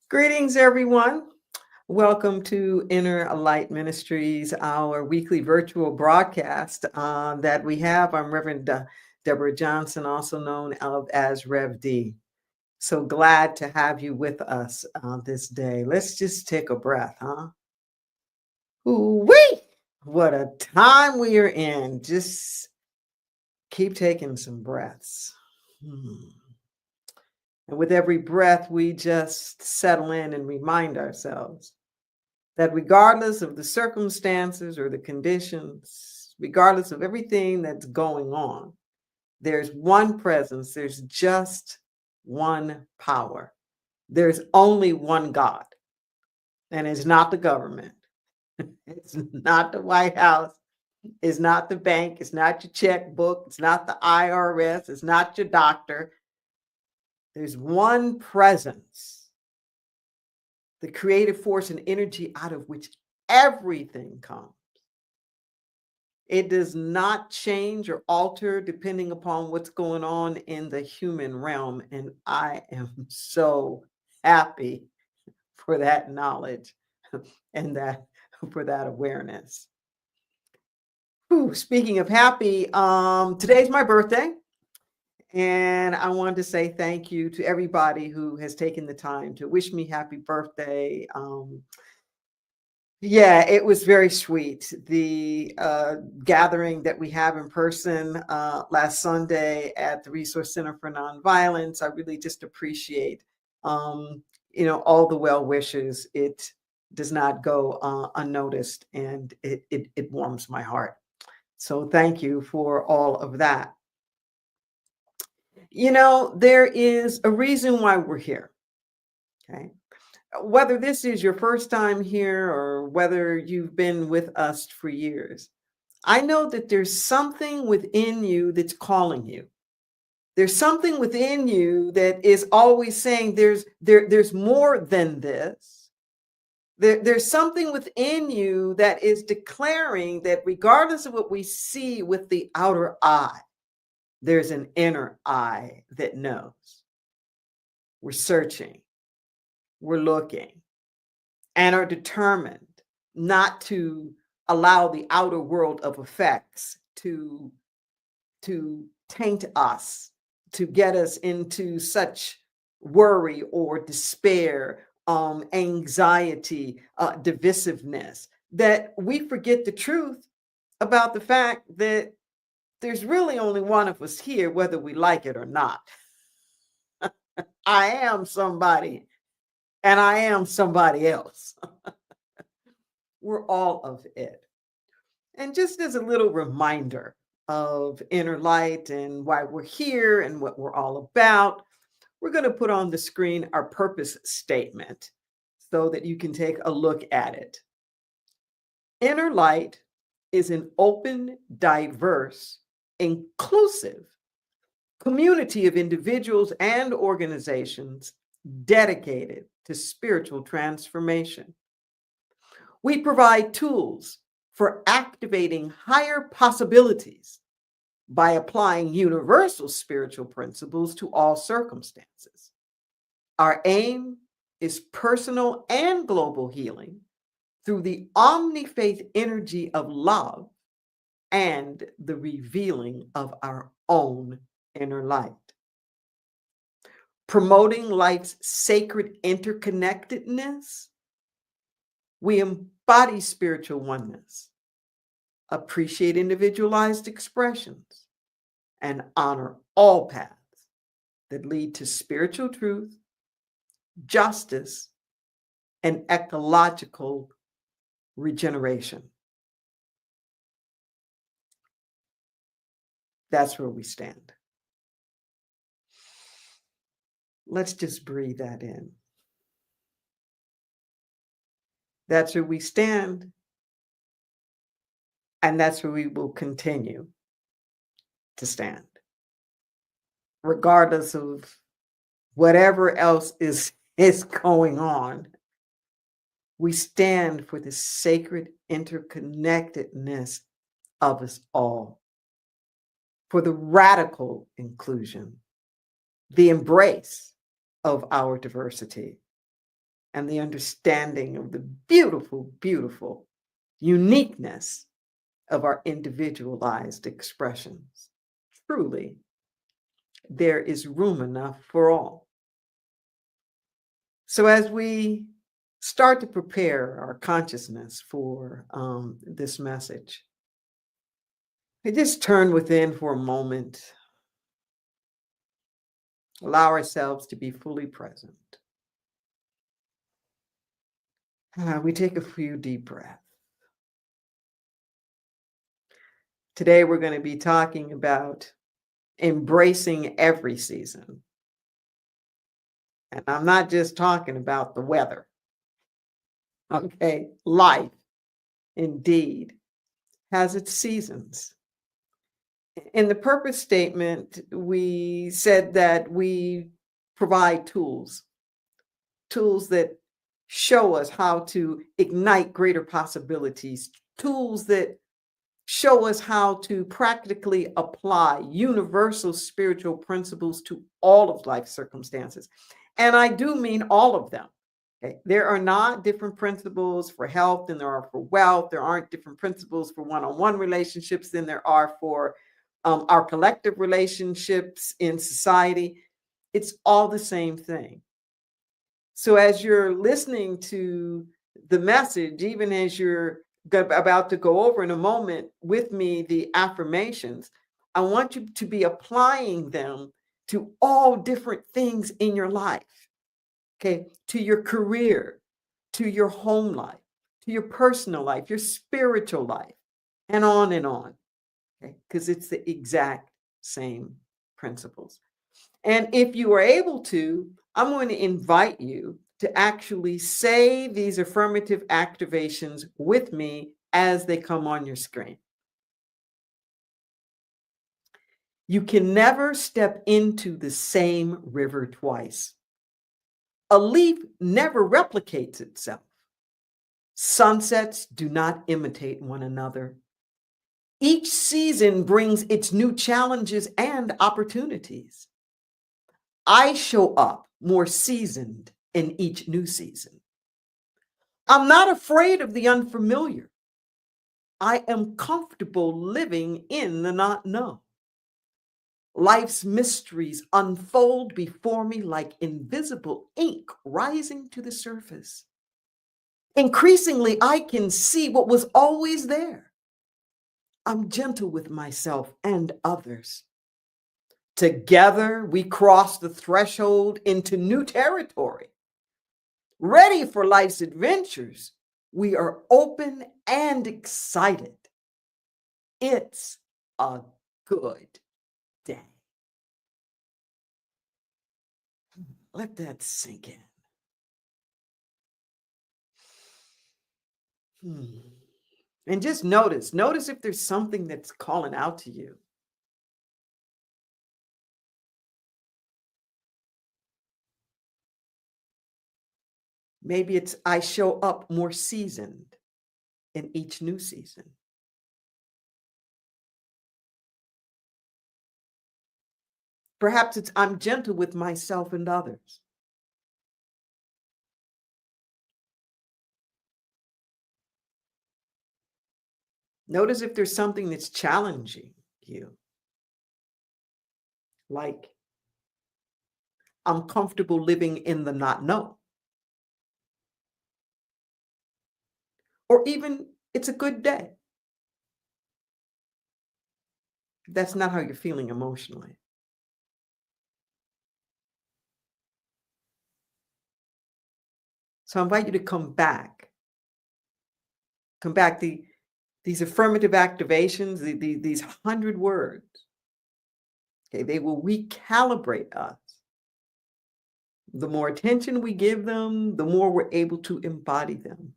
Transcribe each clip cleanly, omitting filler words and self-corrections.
Greetings, everyone. Welcome to Inner Light Ministries, our weekly virtual broadcast that we have. I'm Reverend Deborah Johnson, also known as Rev D. So glad to have you with us this day. Let's just take a breath, huh? Ooh-wee! What a time we are in. Just keep taking some breaths. And with every breath, we just settle in and remind ourselves that regardless of the circumstances or the conditions, regardless of everything that's going on, there's one presence, there's just one power. There's only one God, and it's not the government. It's not the White House. It's not the bank. It's not your checkbook. It's not the IRS. It's not your doctor. There's one presence, the creative force and energy out of which everything comes. It does not change or alter depending upon what's going on in the human realm. And I am so happy for that knowledge and that for that awareness. Ooh, speaking of happy, today's my birthday. And I wanted to say thank you to everybody who has taken the time to wish me happy birthday. Yeah, it was very sweet. The gathering that we have in person last Sunday at the Resource Center for Nonviolence, I really just appreciate, all the well wishes. It does not go unnoticed, and it warms my heart. So thank you for all of that. There is a reason why we're here. Okay. Whether this is your first time here or whether you've been with us for years, I know that there's something within you that's calling you. There's something within you that is always saying there's more than this. There's something within you that is declaring that regardless of what we see with the outer eye, there's an inner eye that knows. We're searching, we're looking, and are determined not to allow the outer world of effects to taint us, to get us into such worry or despair, anxiety, divisiveness, that we forget the truth about the fact that there's really only one of us here, whether we like it or not. I am somebody, and I am somebody else. We're all of it. And just as a little reminder of inner light and why we're here and what we're all about, we're going to put on the screen our purpose statement so that you can take a look at it. Inner light is an open, diverse, inclusive community of individuals and organizations dedicated to spiritual transformation. We provide tools for activating higher possibilities by applying universal spiritual principles to all circumstances. Our aim is personal and global healing through the omni-faith energy of love and the revealing of our own inner light. Promoting life's sacred interconnectedness, we embody spiritual oneness, appreciate individualized expressions, and honor all paths that lead to spiritual truth, justice, and ecological regeneration. That's where we stand. Let's just breathe that in. That's where we stand, and that's where we will continue to stand, regardless of whatever else is going on. We stand for the sacred interconnectedness of us all, for the radical inclusion, the embrace of our diversity, and the understanding of the beautiful, beautiful uniqueness of our individualized expressions. Truly, there is room enough for all. So, as we start to prepare our consciousness for this message, we just turn within for a moment, allow ourselves to be fully present. We take a few deep breaths. Today, we're going to be talking about embracing every season. And I'm not just talking about the weather. Okay, life indeed has its seasons. In the purpose statement, we said that we provide tools that show us how to ignite greater possibilities, tools that show us how to practically apply universal spiritual principles to all of life's circumstances. And I do mean all of them. Okay? There are not different principles for health than there are for wealth. There aren't different principles for one-on-one relationships than there are for our collective relationships in society. It's all the same thing. So as you're listening to the message, even as you're about to go over in a moment with me the affirmations, I want you to be applying them to all different things in your life, okay? To your career, to your home life, to your personal life, your spiritual life, and on, okay? Because it's the exact same principles. And if you are able to, I'm going to invite you to actually say these affirmative activations with me as they come on your screen. You can never step into the same river twice. A leaf never replicates itself. Sunsets do not imitate one another. Each season brings its new challenges and opportunities. I show up more seasoned in each new season. I'm not afraid of the unfamiliar. I am comfortable living in the not known. Life's mysteries unfold before me like invisible ink rising to the surface. Increasingly, I can see what was always there. I'm gentle with myself and others. Together, we cross the threshold into new territory. Ready for life's adventures, we are open and excited. It's a good day. Let that sink in. And just notice if there's something that's calling out to you. Maybe it's I show up more seasoned in each new season. Perhaps it's I'm gentle with myself and others. Notice if there's something that's challenging you. Like, I'm comfortable living in the not know. Or even, it's a good day. That's not how you're feeling emotionally. So I invite you to come back. Come back. These affirmative activations, these 100 words, okay, they will recalibrate us. The more attention we give them, the more we're able to embody them.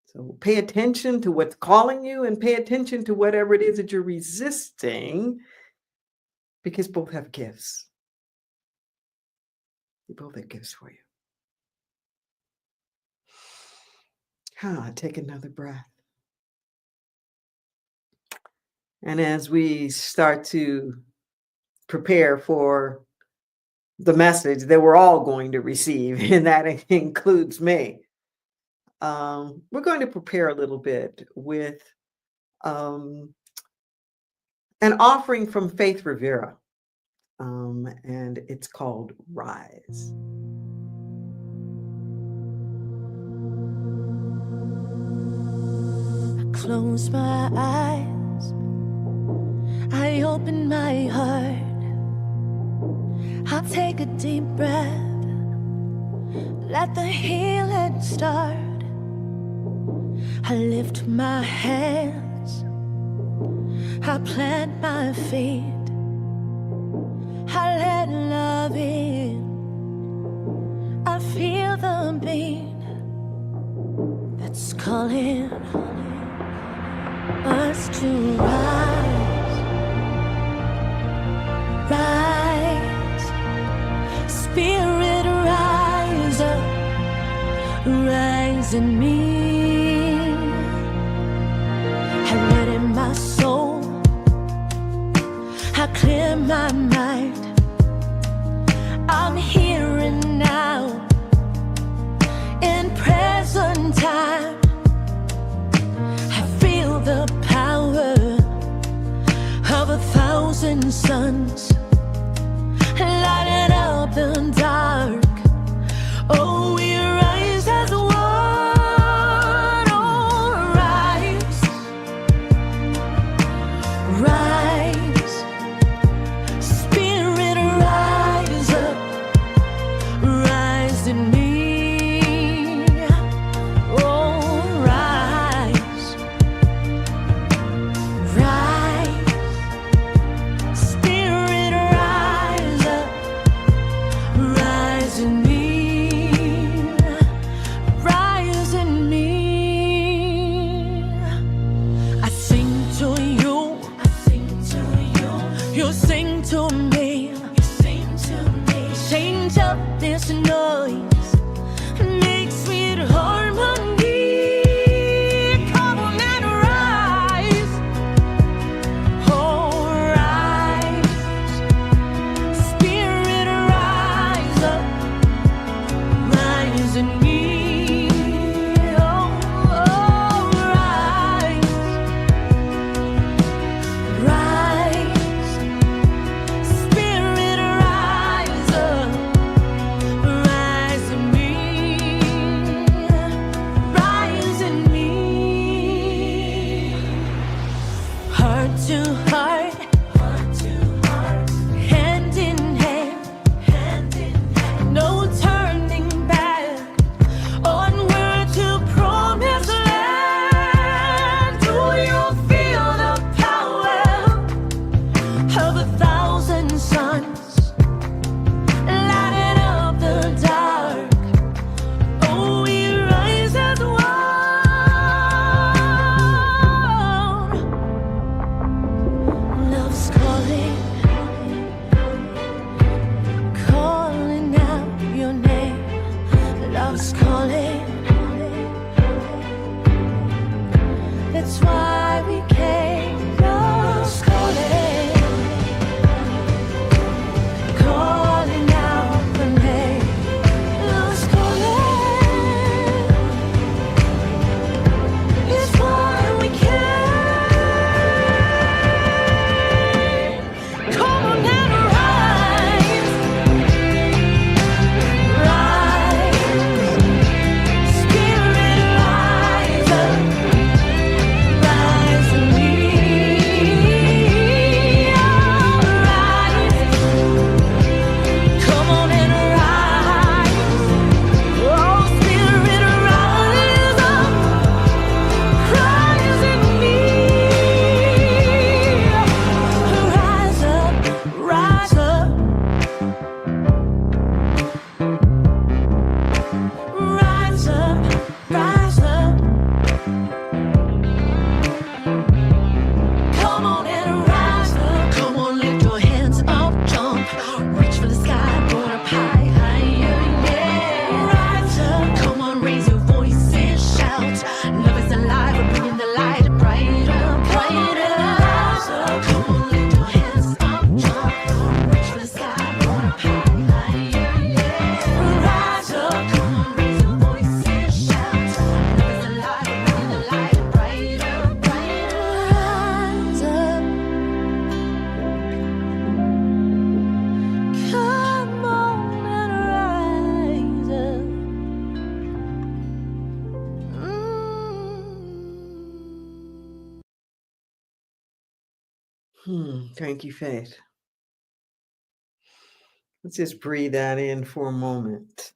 So pay attention to what's calling you and pay attention to whatever it is that you're resisting, because both have gifts. They both have gifts for you. Take another breath. And as we start to prepare for the message that we're all going to receive, and that includes me. We're going to prepare a little bit with um, an offering from Faith Rivera, and it's called Rise. Close my eyes, I open my heart, I'll take a deep breath, let the healing start. I lift my hands, I plant my feet, I let love in, I feel the beat that's calling us to rise, rise, Spirit rise up, rise in me. I let in my soul, I clear my mind, I'm here and now, in present time. The power of 1,000 suns lighting up the dark. Oh, we rise as one. Oh, rise, rise, Spirit rise up, rise in me. You sing to me, change up this noise, make sweet harmony. Come on and rise, oh rise, Spirit rise up, rise in me. Rise Thank you, Faith. Let's just breathe that in for a moment.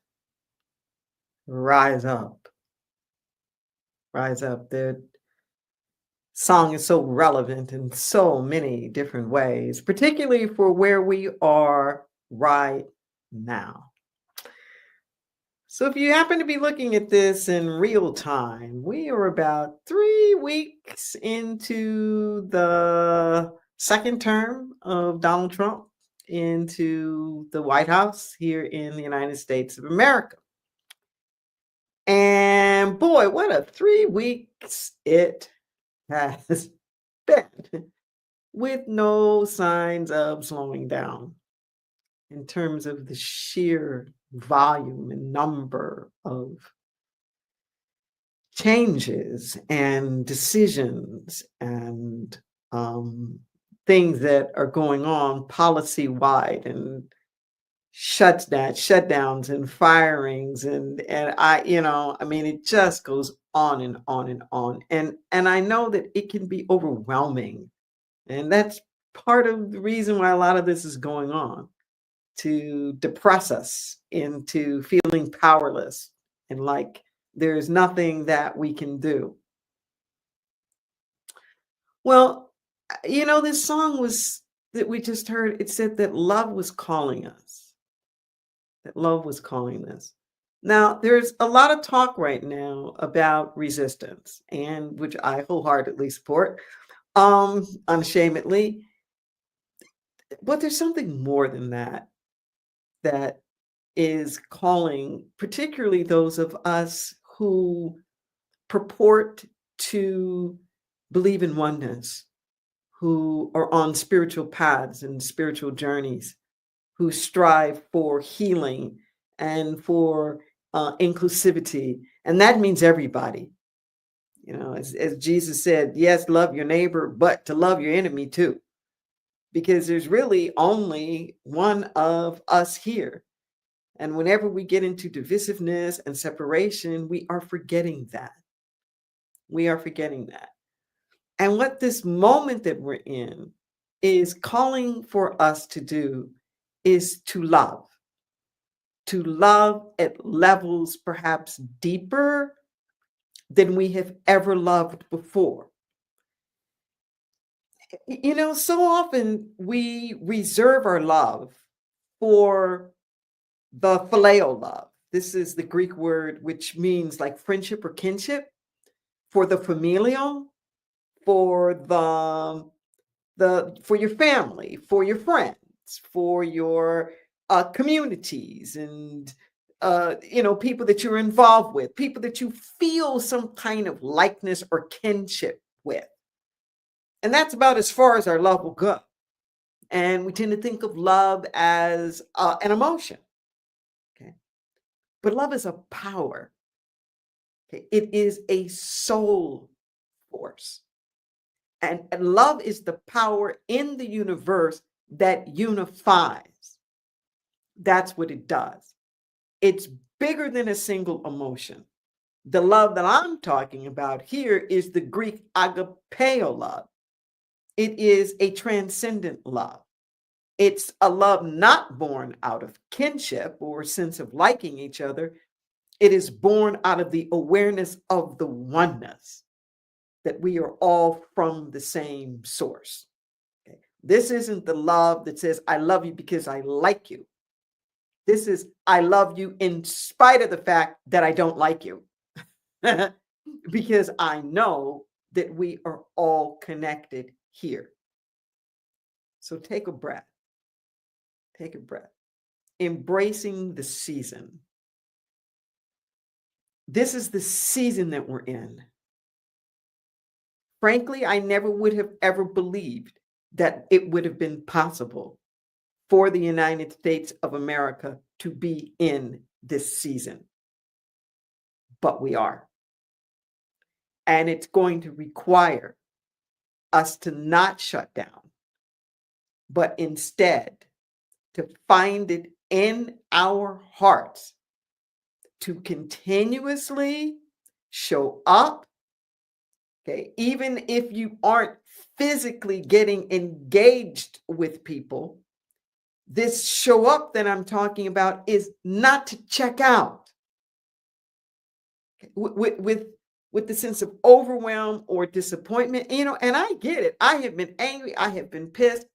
Rise up. Rise up. The song is so relevant in so many different ways, particularly for where we are right now. So, if you happen to be looking at this in real time, we are about 3 weeks into the second term of Donald Trump into the White House here in the United States of America. And boy, what a 3 weeks it has been, with no signs of slowing down in terms of the sheer volume and number of changes and decisions and things that are going on policy wide, and shutdowns and firings, and I mean, it just goes on and on and on, and I know that it can be overwhelming, and that's part of the reason why a lot of this is going on, to depress us into feeling powerless and like there's nothing that we can do. Well, this song was that we just heard, it said that love was calling us, that love was calling us. Now, there's a lot of talk right now about resistance, and which I wholeheartedly support, unashamedly. But there's something more than that that is calling, particularly those of us who purport to believe in oneness, who are on spiritual paths and spiritual journeys, who strive for healing and for inclusivity. And that means everybody. As Jesus said, yes, love your neighbor, but to love your enemy too, because there's really only one of us here. And whenever we get into divisiveness and separation, we are forgetting that. We are forgetting that. And what this moment that we're in is calling for us to do is to love at levels perhaps deeper than we have ever loved before. So often we reserve our love for the phileo love. This is the Greek word which means like friendship or kinship, for the familial, for for your family, for your friends, for your communities, and people that you're involved with, people that you feel some kind of likeness or kinship with. And that's about as far as our love will go. And we tend to think of love as an emotion. Okay. But love is a power. Okay. It is a soul force. And love is the power in the universe that unifies. That's what it does. It's bigger than a single emotion. The love that I'm talking about here is the Greek agapeo love. It is a transcendent love. It's a love not born out of kinship or a sense of liking each other. It is born out of the awareness of the oneness, that we are all from the same source. Okay? This isn't the love that says, I love you because I like you. This is, I love you in spite of the fact that I don't like you. Because I know that we are all connected here. So take a breath. Take a breath. Embracing the season. This is the season that we're in. Frankly, I never would have ever believed that it would have been possible for the United States of America to be in this season. But we are. And it's going to require us to not shut down, but instead to find it in our hearts to continuously show up. Okay, even if you aren't physically getting engaged with people. This show up that I'm talking about is not to check out with the sense of overwhelm or disappointment. And I get it. I have been angry. I have been pissed.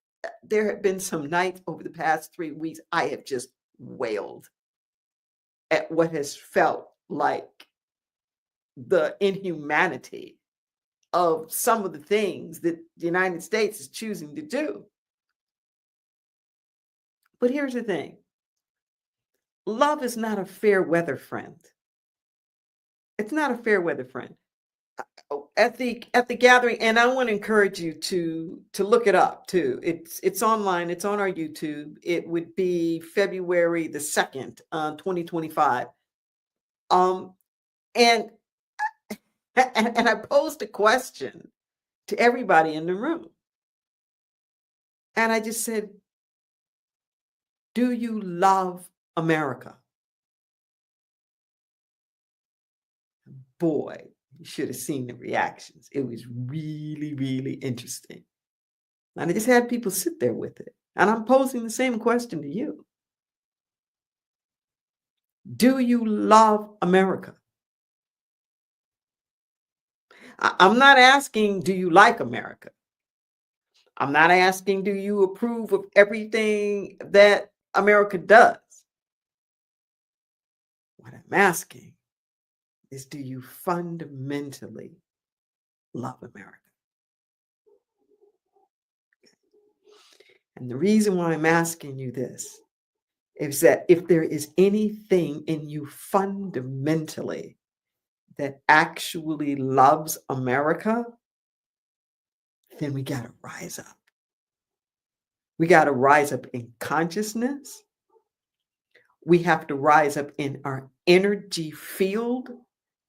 There have been some nights over the past 3 weeks I have just wailed at what has felt like the inhumanity of some of the things that the United States is choosing to do. But here's the thing. Love is not a fair weather friend. It's not a fair weather friend. At the gathering, and I want to encourage you to look it up too. It's online. It's on our YouTube. It would be February the 2nd, 2025. And I posed a question to everybody in the room, and I just said, "Do you love America?" Boy, you should have seen the reactions. It was really, really interesting. And I just had people sit there with it. And I'm posing the same question to you. Do you love America? I'm not asking, do you like America? I'm not asking, do you approve of everything that America does? What I'm asking is, do you fundamentally love America? And the reason why I'm asking you this is that if there is anything in you fundamentally that actually loves America, then we got to rise up. We got to rise up in consciousness. We have to rise up in our energy field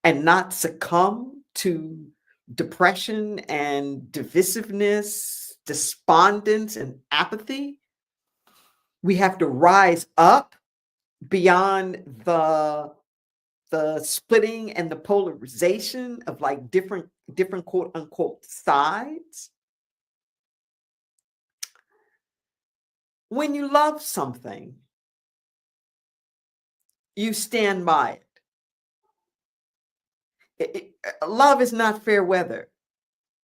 and not succumb to depression and divisiveness, despondence and apathy. We have to rise up beyond the splitting and the polarization of like different quote unquote sides. When you love something, you stand by it. Love is not fair weather,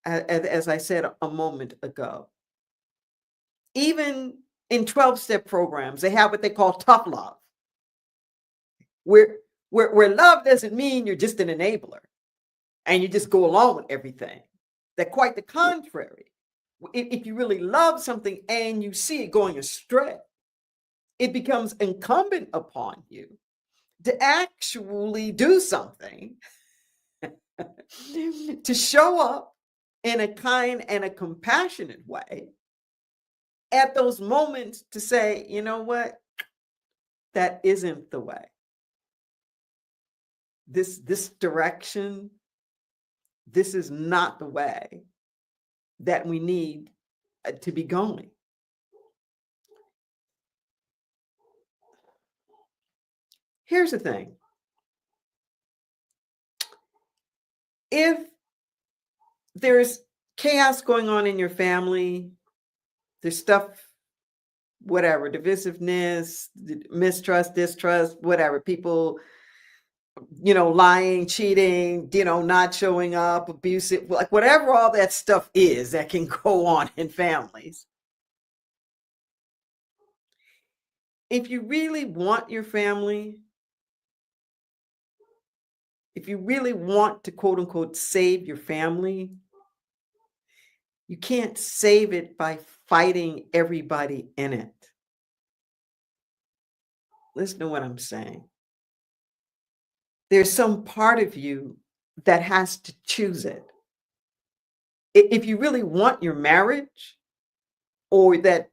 as I said a moment ago. Even in 12-step programs, they have what they call tough love, where love doesn't mean you're just an enabler and you just go along with everything. That quite the contrary. If you really love something and you see it going astray, it becomes incumbent upon you to actually do something to show up in a kind and a compassionate way at those moments to say, you know what, that isn't the way. This direction, this is not the way that we need to be going. Here's the thing. If there's chaos going on in your family, there's stuff, whatever, divisiveness, mistrust, distrust, whatever, people, lying, cheating, not showing up, abusive, like whatever all that stuff is that can go on in families. If you really want your family, if you really want to quote unquote save your family, you can't save it by fighting everybody in it. Listen to what I'm saying. There's some part of you that has to choose it. If you really want your marriage or that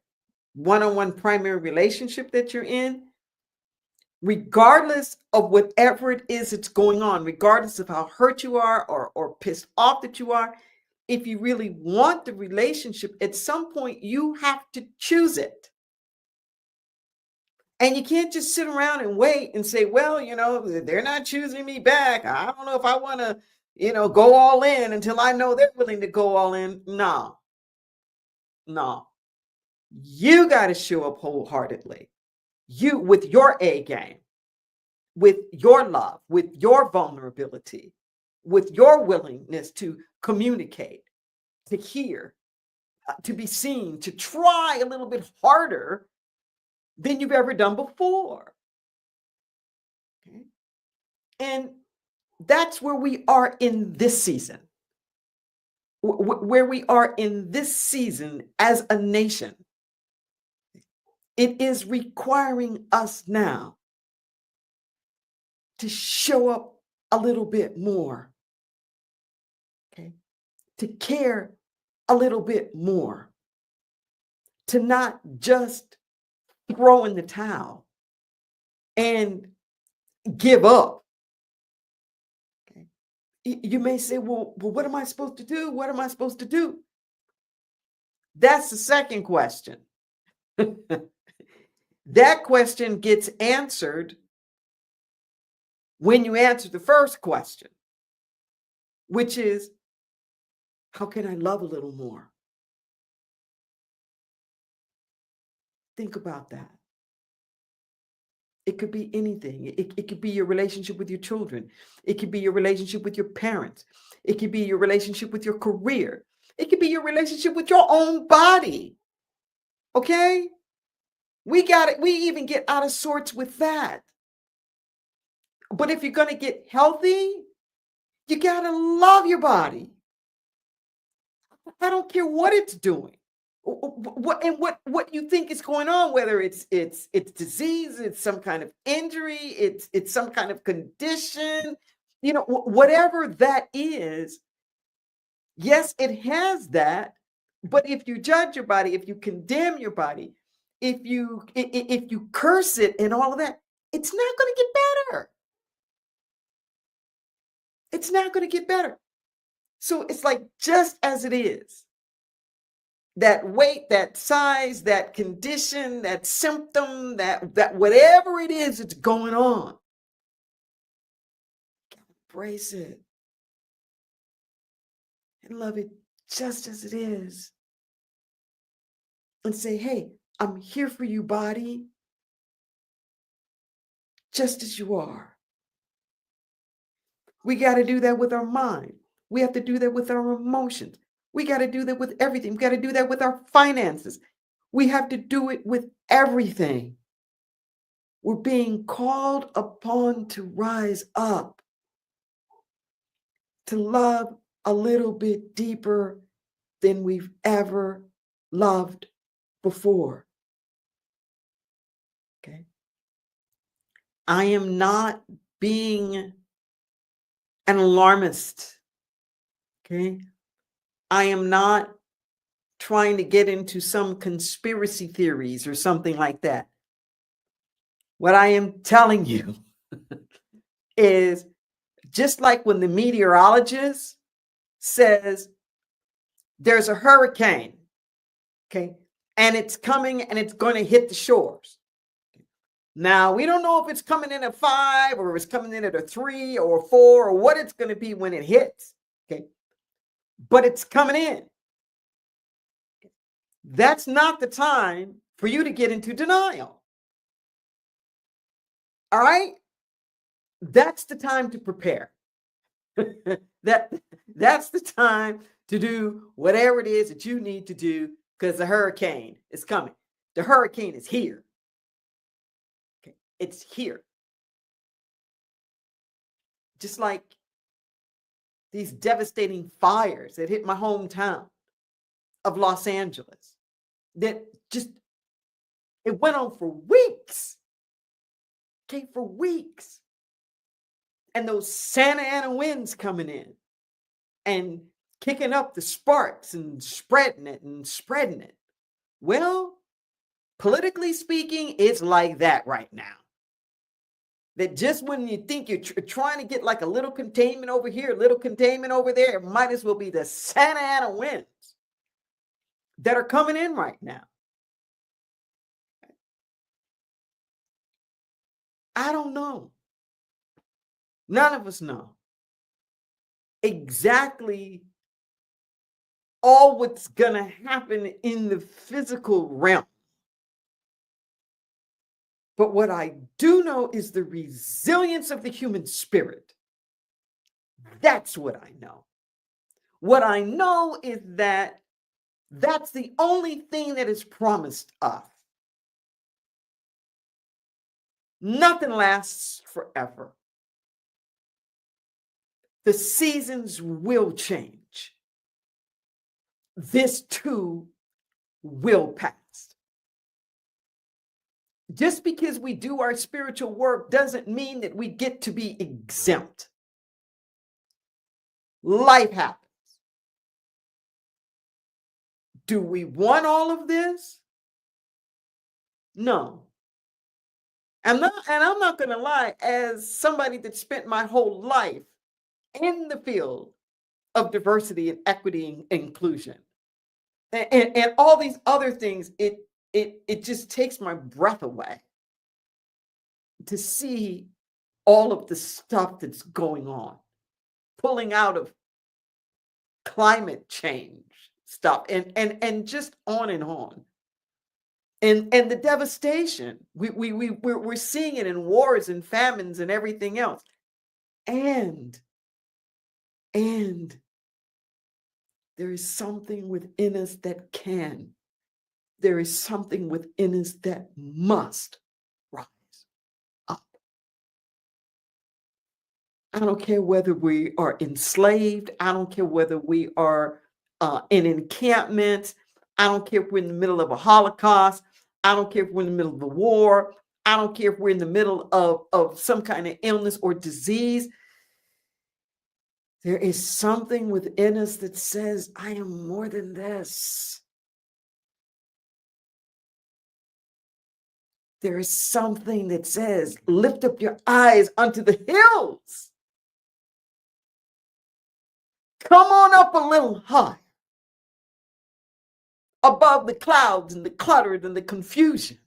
one-on-one primary relationship that you're in, regardless of whatever it is that's going on, regardless of how hurt you are or pissed off that you are, if you really want the relationship, at some point you have to choose it. And you can't just sit around and wait and say, well, they're not choosing me back. I don't know if I want to, go all in until I know they're willing to go all in. No, No, you got to show up wholeheartedly. You with your A game, with your love, with your vulnerability, with your willingness to communicate, to hear, to be seen, to try a little bit harder than you've ever done before. Okay? And that's where we are in this season. Where we are in this season as a nation. It is requiring us now to show up a little bit more, okay? To care a little bit more, to not just throw in the towel and give up. Okay? You may say, well, what am I supposed to do? What am I supposed to do? That's the second question. That question gets answered when you answer the first question, which is, how can I love a little more? Think about that. It could be anything. It could be your relationship with your children. It could be your relationship with your parents. It could be your relationship with your career. It could be your relationship with your own body. Okay? We got it. We even get out of sorts with that. But if you're going to get healthy, you got to love your body. I don't care what it's doing. What you think is going on, whether it's disease, it's some kind of injury, it's some kind of condition, whatever that is. Yes, it has that, but if you judge your body, if you condemn your body, if you curse it and all of that, it's not going to get better. It's not going to get better. So it's like, just as it is, that weight, that size, that condition, that symptom, that whatever it is that's going on, embrace it and love it just as it is. And say, hey, I'm here for you, body, just as you are. We got to do that with our mind. We have to do that with our emotions. We got to do that with everything. We got to do that with our finances. We have to do it with everything. We're being called upon to rise up, to love a little bit deeper than we've ever loved before. Okay. I am not being an alarmist. Okay. I am not trying to get into some conspiracy theories or something like that. What I am telling you is, just like when the meteorologist says there's a hurricane, okay, and it's coming and it's going to hit the shores. Now, we don't know if it's coming in at 5 or if it's coming in at a 3 or a 4 or what it's going to be when it hits, okay, but it's coming in. That's not the time for you to get into denial. All right? That's the time to prepare. That's the time to do whatever it is that you need to do, because the hurricane is coming. The hurricane is here. Okay. It's here. Just like these devastating fires that hit my hometown of Los Angeles, that just, it went on for weeks. Okay, for weeks. And those Santa Ana winds coming in and kicking up the sparks and spreading it. Well, politically speaking, it's like that right now. That just when you think you're trying to get like a little containment over here, a little containment over there, it might as well be the Santa Ana winds that are coming in right now. I don't know. None of us know exactly all what's going to happen in the physical realm. But what I do know is the resilience of the human spirit. That's what I know. What I know is that that's the only thing that is promised us. Nothing lasts forever. The seasons will change. This too will pass. Just because we do our spiritual work doesn't mean that we get to be exempt. Life happens. Do we want all of this? No. I'm not going to lie, as somebody that spent my whole life in the field of diversity and equity and inclusion and all these other things, it just takes my breath away to see all of the stuff that's going on, pulling out of climate change stuff and just on and on. And the devastation, we're seeing it in wars and famines and everything else. And there is something within us that can. There is something within us that must rise up. I don't care whether we are enslaved. I don't care whether we are in encampments. I don't care if we're in the middle of a Holocaust. I don't care if we're in the middle of a war. I don't care if we're in the middle of some kind of illness or disease. There is something within us that says, I am more than this. There is something that says, lift up your eyes unto the hills. Come on up a little high, above the clouds and the clutter and the confusion.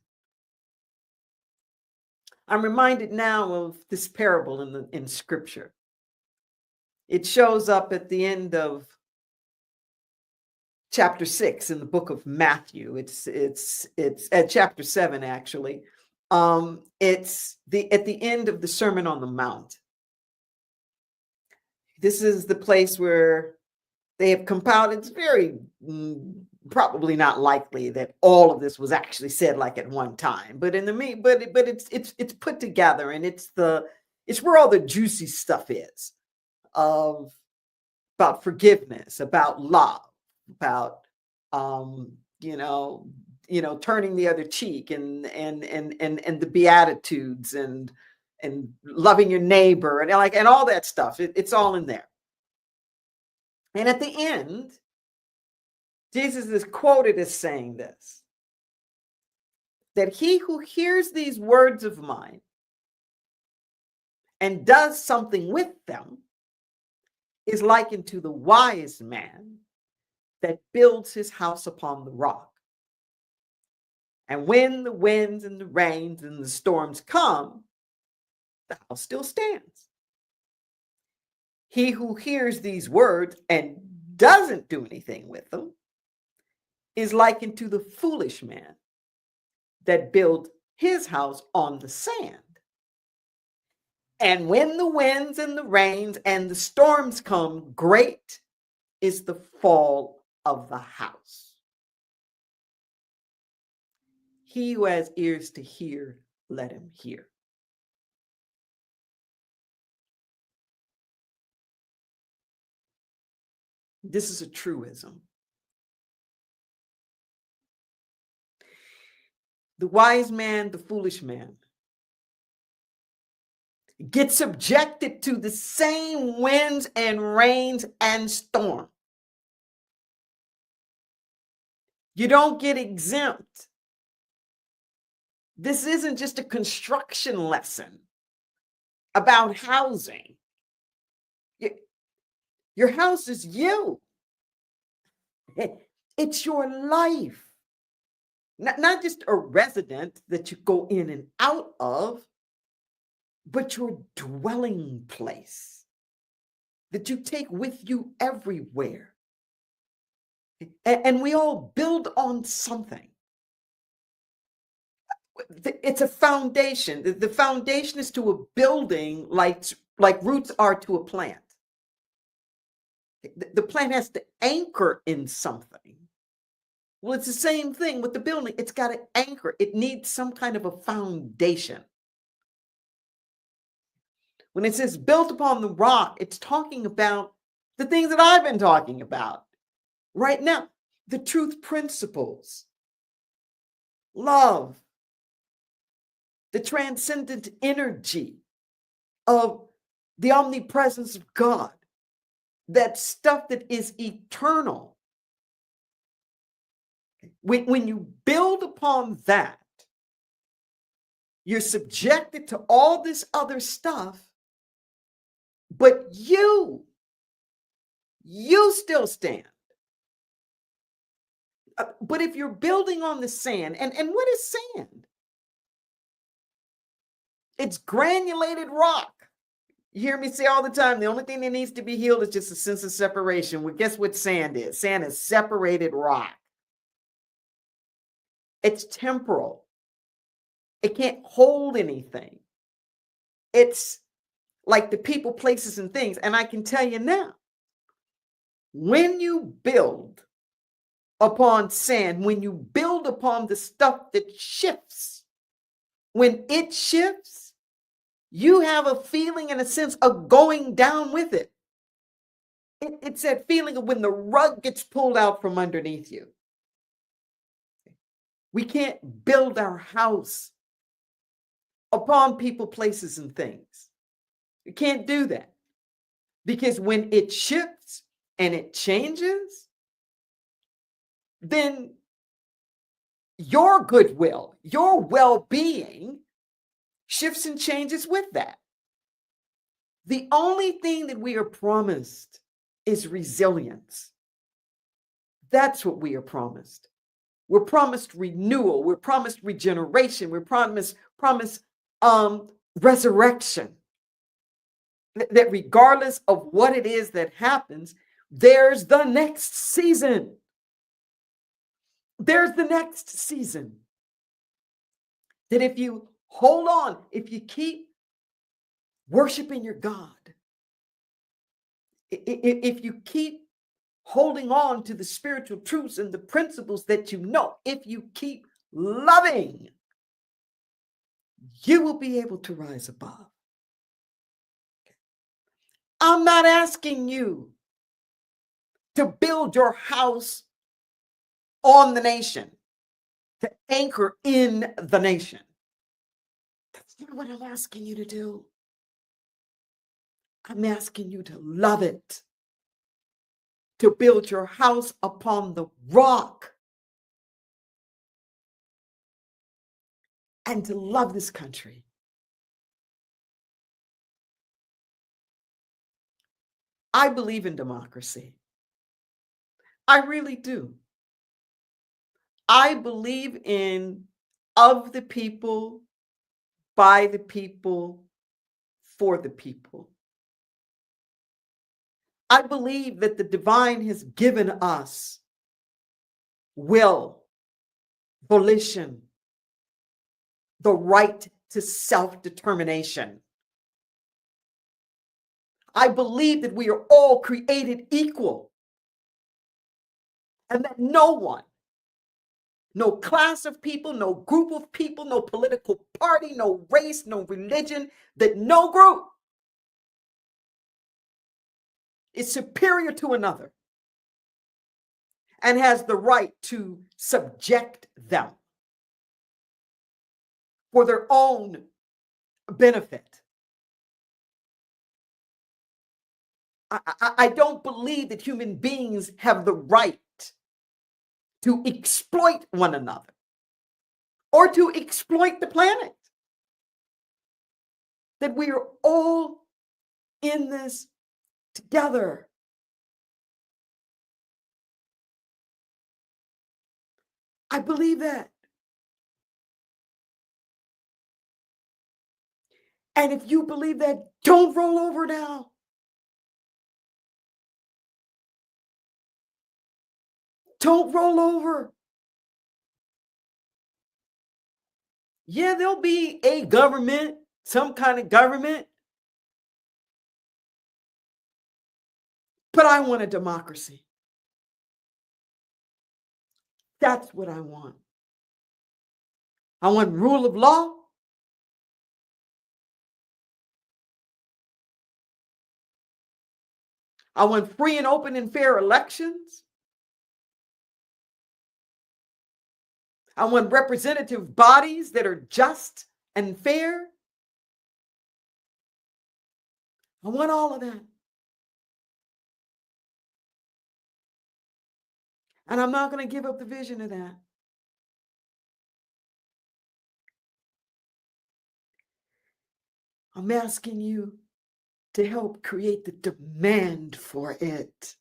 I'm reminded now of this parable in Scripture. It shows up at the end of chapter 6 in the book of Matthew. It's at chapter 7 actually. It's at the end of the Sermon on the Mount. This is the place where they have compiled. It's very probably not likely that all of this was actually said like at one time, but it's put together, and it's where all the juicy stuff is about forgiveness, about love, about turning the other cheek, and the Beatitudes, and loving your neighbor, and all that stuff. It's all in there. And at the end, Jesus is quoted as saying this, that he who hears these words of mine and does something with them is likened to the wise man that builds his house upon the rock. And when the winds and the rains and the storms come, the house still stands. He who hears these words and doesn't do anything with them is likened to the foolish man that built his house on the sand. And when the winds and the rains and the storms come, great is the fall of the house. He who has ears to hear, let him hear. This is a truism. The wise man, the foolish man, get subjected to the same winds and rains and storm. You don't get exempt. This isn't just a construction lesson about housing. Your house is you. It's your life. Not just a resident that you go in and out of, but your dwelling place that you take with you everywhere. And we all build on something. It's a foundation. The foundation is to a building like roots are to a plant. The plant has to anchor in something. Well, it's the same thing with the building. It's got to anchor. It needs some kind of a foundation. When it says built upon the rock, it's talking about the things that I've been talking about right now. The truth principles, love, the transcendent energy of the omnipresence of God, that stuff that is eternal. When you build upon that, you're subjected to all this other stuff, but you still stand. But if you're building on the sand, and what is sand? It's granulated rock. You hear me say all the time, the only thing that needs to be healed is just a sense of separation. Well, guess what sand is? Sand is separated rock. It's temporal. It can't hold anything. It's like the people, places, and things. And I can tell you now, when you build upon sand, when you build upon the stuff that shifts, when it shifts, you have a feeling and a sense of going down with it. It's that feeling of when the rug gets pulled out from underneath you. We can't build our house upon people, places, and things. We can't do that, because when it shifts and it changes, then your goodwill, your well-being shifts and changes with that. The only thing that we are promised is resilience. That's what we are promised. We're promised renewal. We're promised regeneration. We're promised resurrection. That regardless of what it is that happens, there's the next season. There's the next season. That if you hold on, if you keep worshiping your God, if you keep holding on to the spiritual truths and the principles that you know, if you keep loving, you will be able to rise above. I'm not asking you to build your house on the nation, to anchor in the nation. That's not what I'm asking you to do. I'm asking you to love it, to build your house upon the rock, and to love this country. I believe in democracy. I really do. I believe in of the people, by the people, for the people. I believe that the divine has given us will, volition, the right to self-determination. I believe that we are all created equal, and that no one, no class of people, no group of people, no political party, no race, no religion, that no group is superior to another and has the right to subject them for their own benefit. I don't believe that human beings have the right to exploit one another or to exploit the planet. That we are all in this together. I believe that. And if you believe that, don't roll over now. Don't roll over. Yeah, there'll be a government, some kind of government, but I want a democracy. That's what I want. I want rule of law. I want free and open and fair elections. I want representative bodies that are just and fair. I want all of that. And I'm not going to give up the vision of that. I'm asking you to help create the demand for it.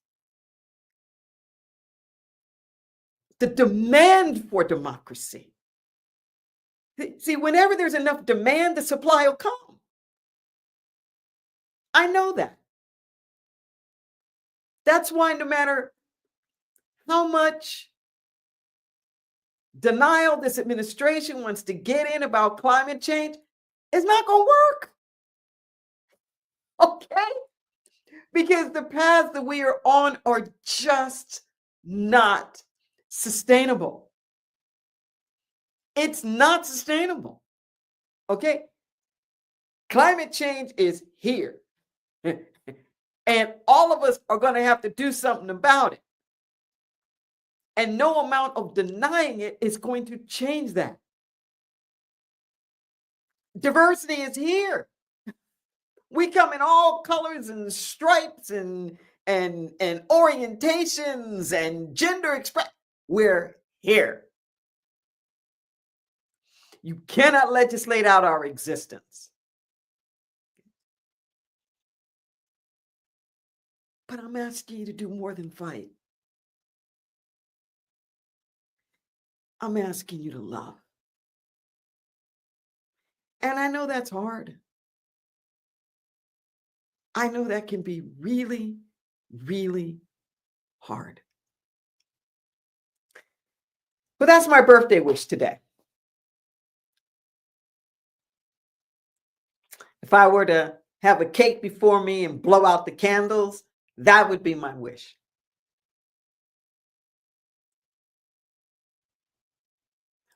The demand for democracy. See, whenever there's enough demand, the supply will come. I know that. That's why no matter how much denial this administration wants to get in about climate change, it's not going to work. Okay? Because the paths that we are on are just not sustainable. It's not sustainable. Okay? Climate change is here. And all of us are going to have to do something about it. And no amount of denying it is going to change that. Diversity is here. We come in all colors and stripes and orientations and gender express. We're here. You cannot legislate out our existence. But I'm asking you to do more than fight. I'm asking you to love. And I know that's hard. I know that can be really, really hard. But that's my birthday wish today. If I were to have a cake before me and blow out the candles, that would be my wish.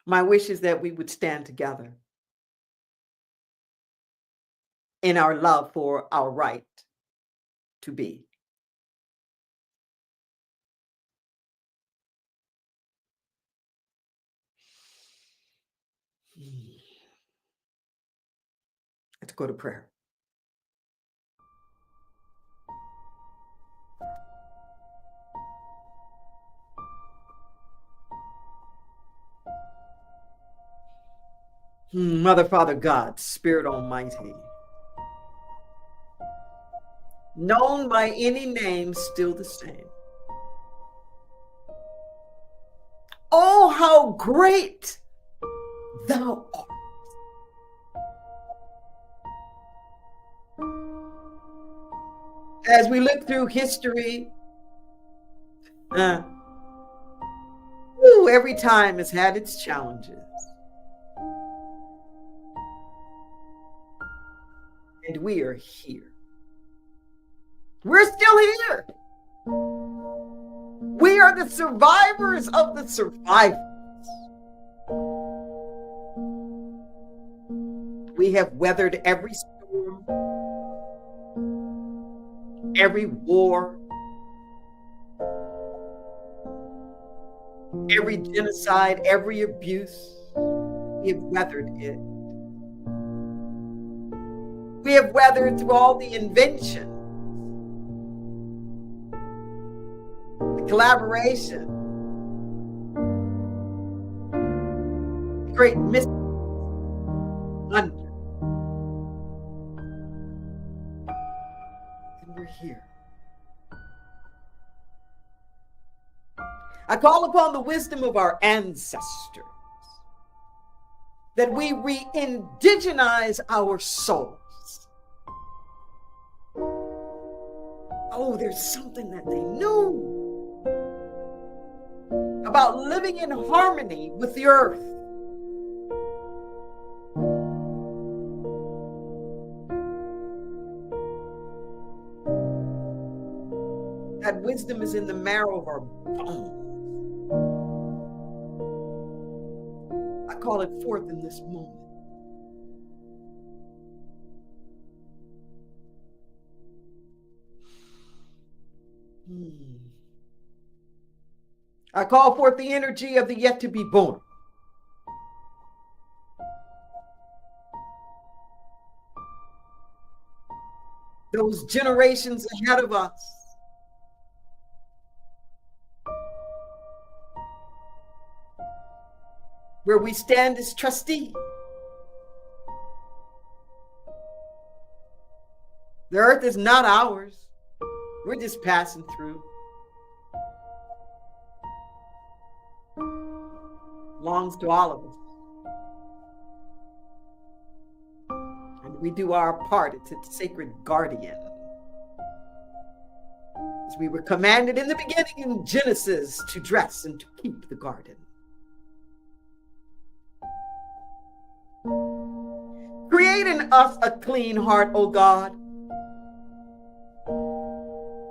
My wish is that we would stand together in our love for our right to be. Let's go to prayer. Mother, Father, God, Spirit Almighty, known by any name, still the same. Oh, how great thou art. As we look through history, every time has had its challenges. And we are here. We're still here. We are the survivors of the survivors. We have weathered every storm, every war, every genocide, every abuse. We have weathered it. We have weathered through all the invention, the collaboration, the great mystery, wonder. And we're here. I call upon the wisdom of our ancestors that we re-indigenize our souls. Oh, there's something that they knew. about living in harmony with the earth. That wisdom is in the marrow of our bones. I call it forth in this moment. I call forth the energy of the yet to be born. Those generations ahead of us. Where we stand as trustees. The earth is not ours. We're just passing through. Belongs to all of us. And we do our part. It's its sacred guardian. As we were commanded in the beginning in Genesis to dress and to keep the garden. Create in us a clean heart, O God,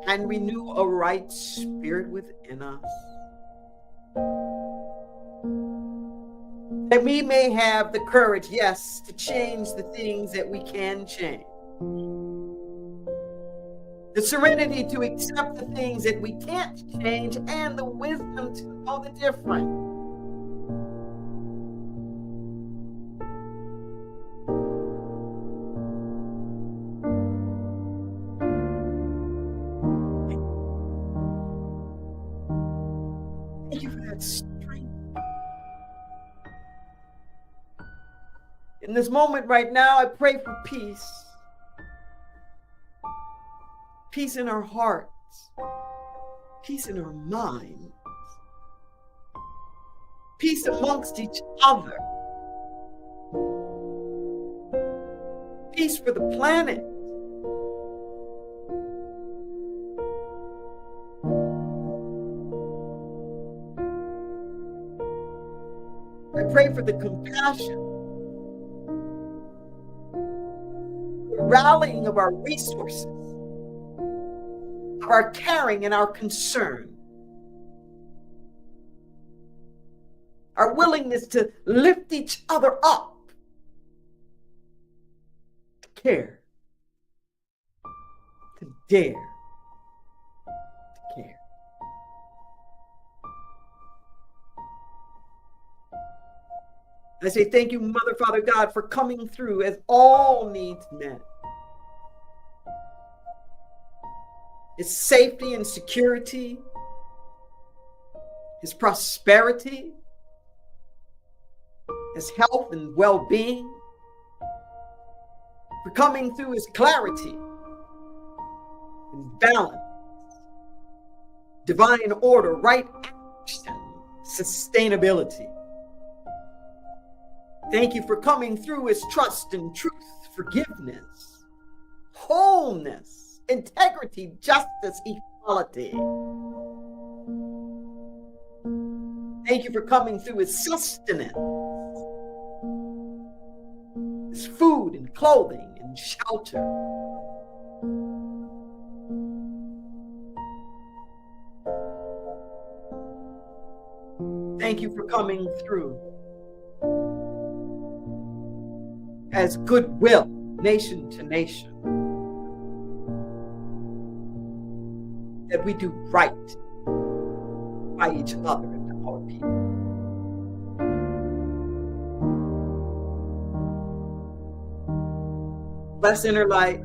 and renew a right spirit within us, that we may have the courage, yes, to change the things that we can change, the serenity to accept the things that we can't change, and the wisdom to know the difference. Thank you for that strength. In this moment right now, I pray for peace. Peace in our hearts. Peace in our minds. Peace amongst each other. Peace for the planet. I pray for the compassion, the rallying of our resources, of our caring and our concern, our willingness to lift each other up, to care, to dare, to care. I say thank you, Mother, Father, God, for coming through as all needs met. His safety and security, his prosperity, his health and well-being, for coming through his clarity and balance, divine order, right action, sustainability. Thank you for coming through his trust and truth, forgiveness, wholeness, integrity, justice, equality. Thank you for coming through his sustenance, his food and clothing and shelter. Thank you for coming through as goodwill, nation to nation, that we do right by each other and our people. Bless Inner Light,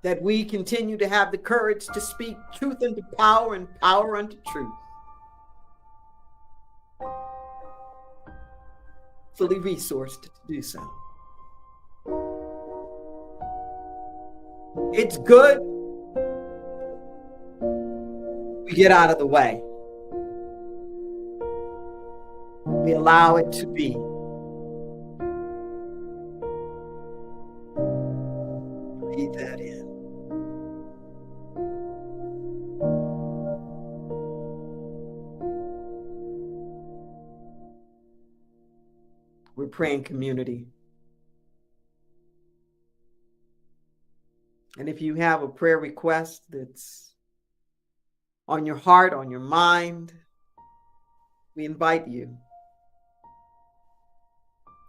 that we continue to have the courage to speak truth unto power and power unto truth. Fully resourced to do so. It's good. We get out of the way. We allow it to be. Breathe that in. praying community. And if you have a prayer request that's on your heart, on your mind, we invite you.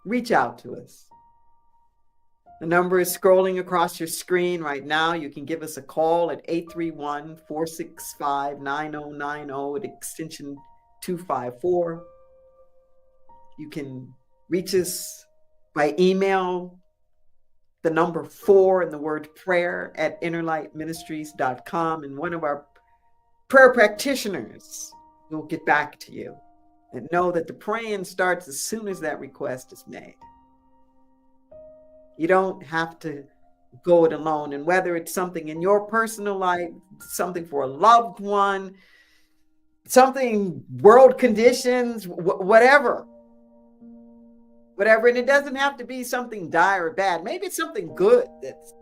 Reach out to us. The number is scrolling across your screen right now. You can give us a call at 831-465-9090 at extension 254. You can reach us by email, the number 4 and the word prayer at innerlightministries.com, and one of our prayer practitioners will get back to you. And know that the praying starts as soon as that request is made. You don't have to go it alone. And whether it's something in your personal life, something for a loved one, something world conditions, whatever. And it doesn't have to be something dire or bad. Maybe it's something good that's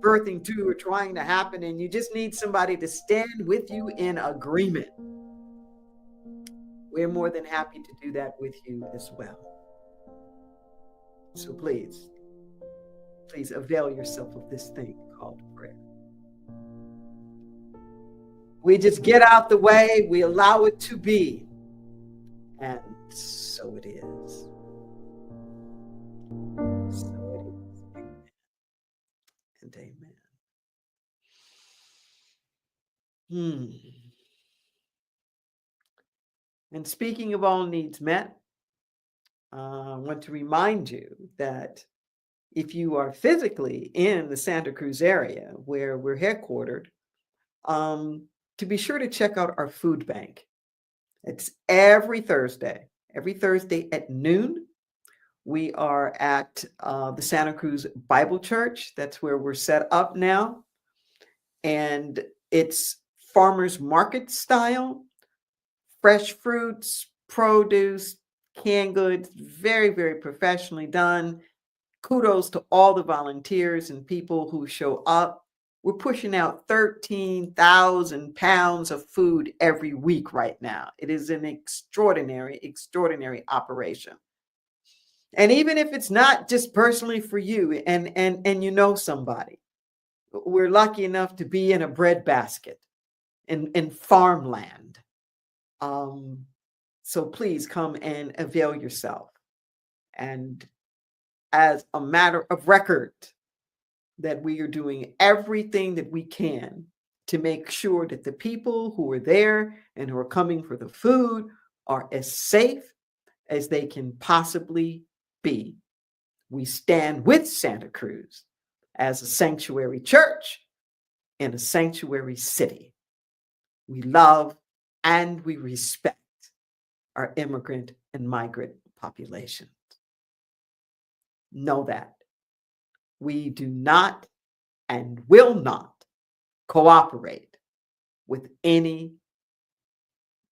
birthing to or trying to happen, and you just need somebody to stand with you in agreement. We're more than happy to do that with you as well. So please avail yourself of this thing called prayer. We just get out the way, we allow it to be, and so it is. So it is. Amen and amen. And speaking of all needs met, I want to remind you that if you are physically in the Santa Cruz area where we're headquartered, to be sure to check out our food bank. It's every Thursday at noon. We are at the Santa Cruz Bible Church. That's where we're set up now. And it's farmers market style, fresh fruits, produce, canned goods, very, very professionally done. Kudos to all the volunteers and people who show up. We're pushing out 13,000 pounds of food every week right now. It is an extraordinary operation. And even if it's not just personally for you and you know somebody, we're lucky enough to be in a breadbasket in farmland. So please come and avail yourself. And as a matter of record, that we are doing everything that we can to make sure that the people who are there and who are coming for the food are as safe as they can possibly be. We stand with Santa Cruz as a sanctuary church in a sanctuary city. We love and we respect our immigrant and migrant population. Know that. We do not and will not cooperate with any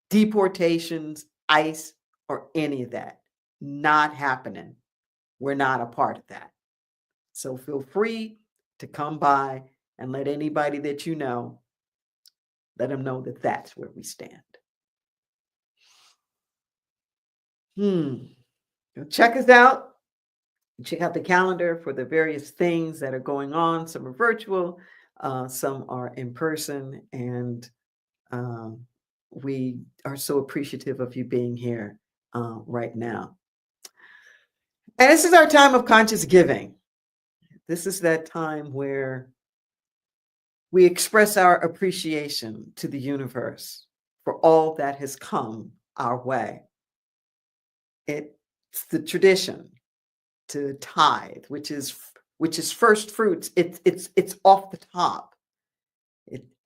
deportations, ICE, or any of that. Not happening. We're not a part of that. So feel free to come by and let anybody that you know, let them know that that's where we stand. Check us out. Check out the calendar for the various things that are going on. Some are virtual, some are in person, and we are so appreciative of you being here right now. And this is our time of conscious giving. This is that time where we express our appreciation to the universe for all that has come our way. It's the tradition to tithe, which is first fruits. It's off the top.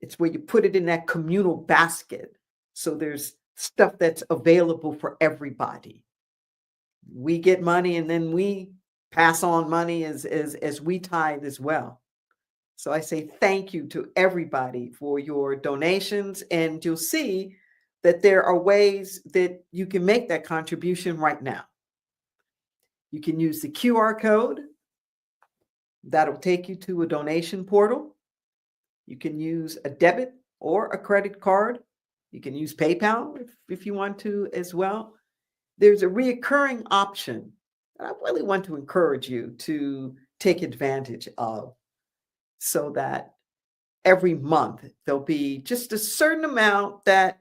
It's where you put it in that communal basket. So there's stuff that's available for everybody. We get money and then we pass on money as we tithe as well. So I say thank you to everybody for your donations, and you'll see that there are ways that you can make that contribution right now. You can use the QR code. That'll take you to a donation portal. You can use a debit or a credit card. You can use PayPal if you want to as well. There's a reoccurring option that I really want to encourage you to take advantage of, so that every month there'll be just a certain amount that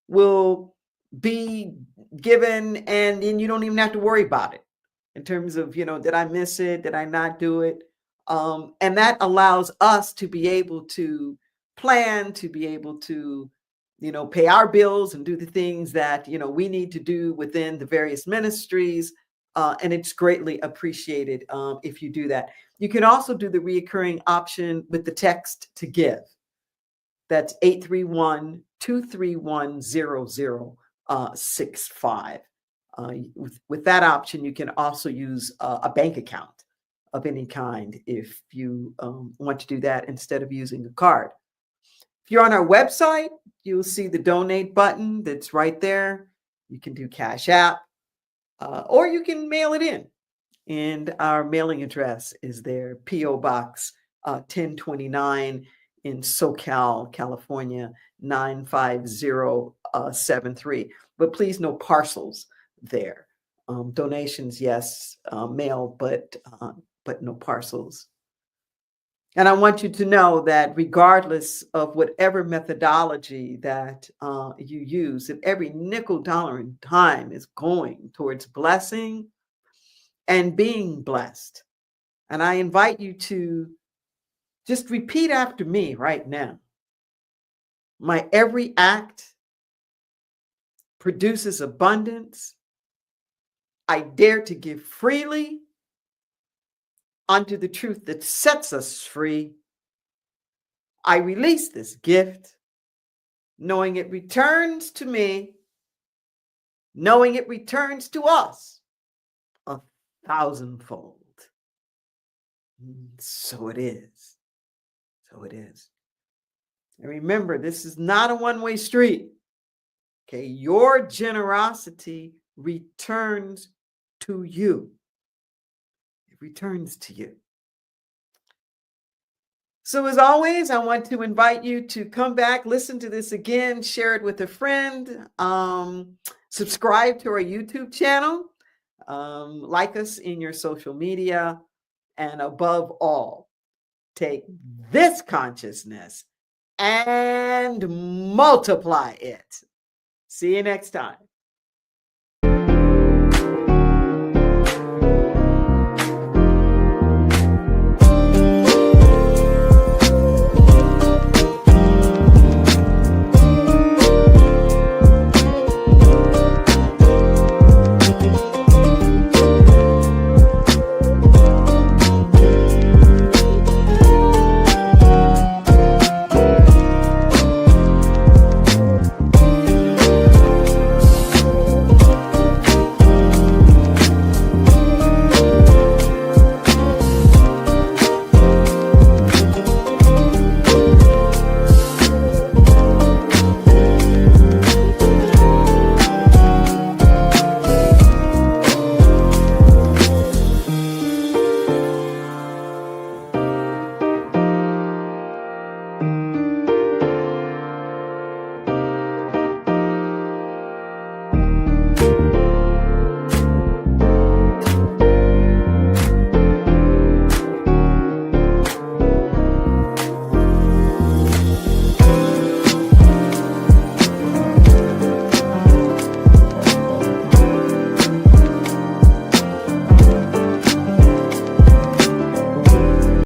will be given, and then you don't even have to worry about it in terms of, did I miss it? Did I not do it? And that allows us to be able to plan, to be able to, pay our bills and do the things that, we need to do within the various ministries. And it's greatly appreciated if you do that. You can also do the reoccurring option with the text to give. That's 831-231-0065. With that option, you can also use a bank account of any kind if you want to do that instead of using a card. If you're on our website, you'll see the donate button that's right there. You can do Cash App, or you can mail it in. And our mailing address is there, P.O. Box 1029 in SoCal, California, 95073. But please, no parcels there. Donations, yes, mail, but no parcels. And I want you to know that regardless of whatever methodology that you use, that every nickel, dollar, and dime is going towards blessing and being blessed. And I invite you to just repeat after me right now. My every act produces abundance. I dare to give freely unto the truth that sets us free. I release this gift, knowing it returns to me, knowing it returns to us 1,000-fold. So it is. So it is. And remember, this is not a one-way street. Okay, your generosity returns to you. It returns to you. So as always, I want to invite you to come back, listen to this again, share it with a friend, subscribe to our YouTube channel, like us in your social media, and above all, take this consciousness and multiply it. See you next time.